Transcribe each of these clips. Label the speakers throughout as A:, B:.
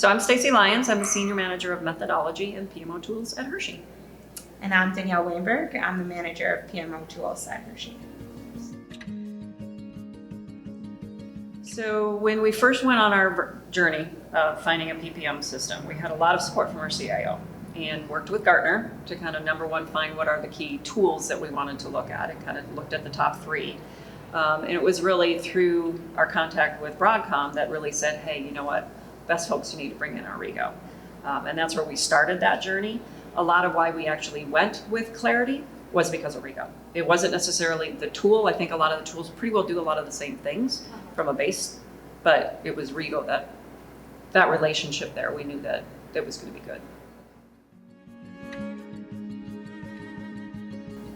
A: So I'm Stacy Lyons. I'm the Senior Manager of Methodology and PMO Tools at Hershey.
B: And I'm Danielle Weinberg. I'm the Manager of PMO Tools at Hershey.
A: So when we first went on our journey of finding a PPM system, we had a lot of support from our CIO and worked with Gartner to kind of, number one, find what are the key tools that we wanted to look at, and kind of looked at the top three. And it was really through our contact with Broadcom that really said, hey, you know what, best folks you need to bring in are Rego. And that's where we started that journey. A lot of why we actually went with Clarity was because of Rego. It wasn't necessarily the tool. I think a lot of the tools pretty well do a lot of the same things from a base, but it was Rego that relationship there. We knew that it was going to be good.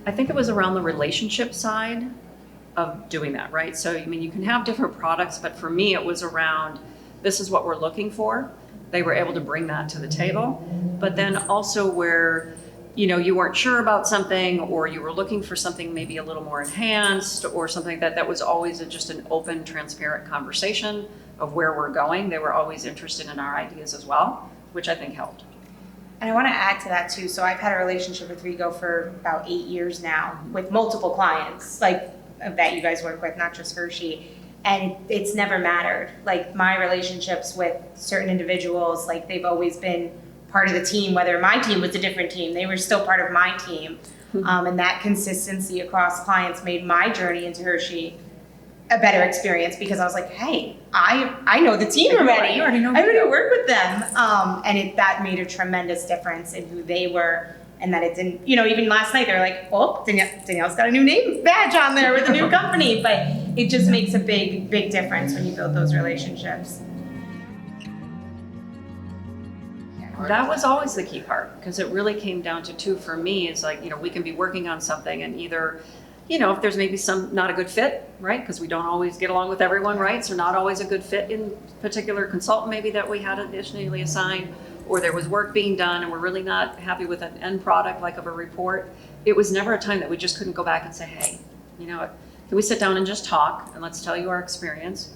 A: I think it was around the relationship side of doing that, right? So, I mean, you can have different products, but for me, it was around, this is what we're looking for. They were able to bring that to the table, but then also where, you know, you weren't sure about something, or you were looking for something maybe a little more enhanced, or something that was always just an open, transparent conversation of where we're going. They were always interested in our ideas as well, which I think helped.
B: And I want to add to that too. So I've had a relationship with Rego for about 8 years now with multiple clients, like that you guys work with, not just Hershey. And it's never mattered. Like my relationships with certain individuals, like they've always been part of the team, whether my team was a different team, they were still part of my team. And that consistency across clients made my journey into Hershey a better experience, because I was like, hey, I know the team already.
A: You already know.
B: I already work with them. And that made a tremendous difference in who they were. And that it didn't, you know, even last night, they're like, oh, Danielle's got a new name badge on there with a new company. But it just makes a big, big difference when you build those relationships.
A: That was always the key part, because it really came down to two for me. Is like, you know, we can be working on something and either, you know, if there's maybe some not a good fit, right? Because we don't always get along with everyone, right? So not always a good fit in particular consultant maybe that we had additionally assigned, or there was work being done and we're really not happy with an end product like of a report. It was never a time that we just couldn't go back and say, hey, you know, can we sit down and just talk and let's tell you our experience?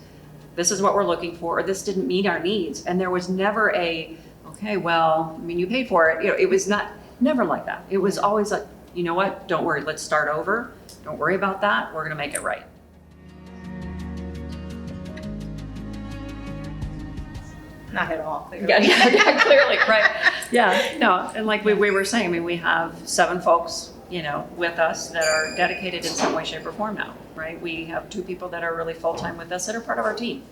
A: This is what we're looking for, or this didn't meet our needs. And there was never a, okay, well, I mean, you paid for it. You know, it was never like that. It was always like, you know what, don't worry, let's start over. Don't worry about that. We're going to make it right.
B: Not at all, clearly.
A: Yeah, clearly, right. Yeah, no, and like we were saying, I mean, we have 7 folks, you know, with us that are dedicated in some way, shape, or form now, right? We have 2 people that are really full-time with us that are part of our team.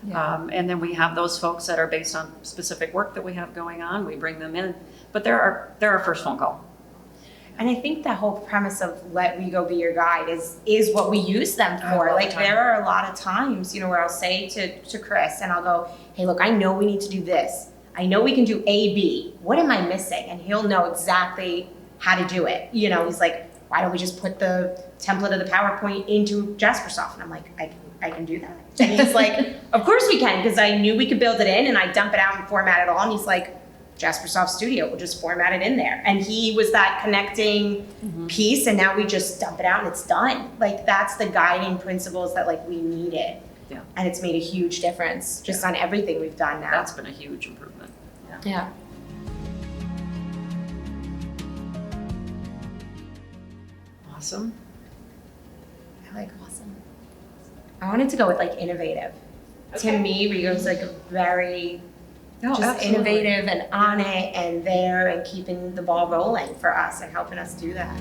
A: Yeah. And then we have those folks that are based on specific work that we have going on. We bring them in, but they're our first phone call.
B: And I think the whole premise of let Rego be your guide is what we use them for. Like there are a lot of times, you know, where I'll say to Chris and I'll go, hey, look, I know we need to do this. I know we can do A, B. What am I missing? And he'll know exactly how to do it. You know, he's like, why don't we just put the template of the PowerPoint into Jaspersoft? And I'm like, I can do that. And he's like, of course we can, because I knew we could build it in, and I dump it out and format it all. And he's like, Jaspersoft Studio, we'll just format it in there. And he was that connecting piece, and now we just dump it out and it's done. Like that's the guiding principles that like we needed. Yeah. And it's made a huge difference just on everything we've done now.
A: That's been a huge improvement.
B: Yeah.
A: Awesome.
B: I like awesome. I wanted to go with like innovative. Okay. To me, Rego's like a very innovative and on it and there and keeping the ball rolling for us and helping us do that.